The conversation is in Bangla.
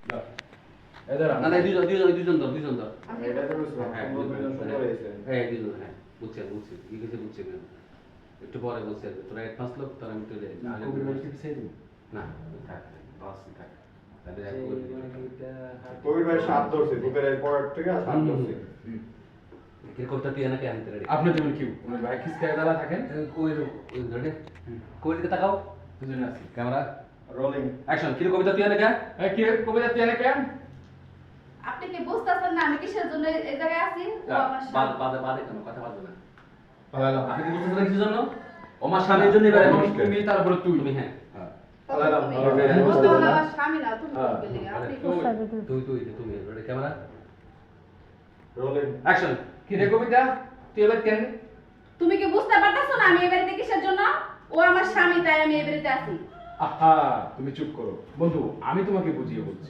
না না দুজন ধর এটা তো বুঝলাম হ্যাঁ সুন্দর হয়েছে হ্যাঁ দুজন হ্যাঁ বুঝছেন কি কিছু বুঝছেন একটু পরে বলছে তোরা অ্যাডভান্স লোক তোরা আমি চলে যাই না থাক বাসই থাক তাহলে কবির ভাই সাত ধরছে বুকের পর থেকে সাত ধরছে কবিতা তুই এনাকে আনতে রেডি আপনি যেমন কি ভাই খিসকায় দাঁড়া থাকেন কই ধরে কই দিকে তাকাও দুজনে আছি ক্যামেরা রোলিং অ্যাকশন কি কবিতা তুই এনাকে কি কবিতা তুই এনে কেন আপনি কি বুঝতেছেন না আমি কিসের জন্য এই জায়গায় আছি ও আমার স্বামী। বাদে কেন কথা বলবে না ভালো আপনি কি বুঝতেছেন কিসের জন্য ও আমার স্বামীর জন্য এবারে তুমি তারপরে তুই তুমি হ্যাঁ আলাদা তুমি ভালো বর্তমানে আমার স্বামী না তুমি বলবে লিগে আপনি তুমি রেডি ক্যামেরা রোলিং অ্যাকশন কি রে কবিতা তুই এবার কেন তুমি কি বুঝতে পারতেছো না আমি এই বাড়িতে কিসের জন্য ও আমার স্বামী তাই আমি এই বাড়িতে আছি আহা তুমি চুপ করো বন্ধু আমি তোমাকে বুঝিয়ে বলছি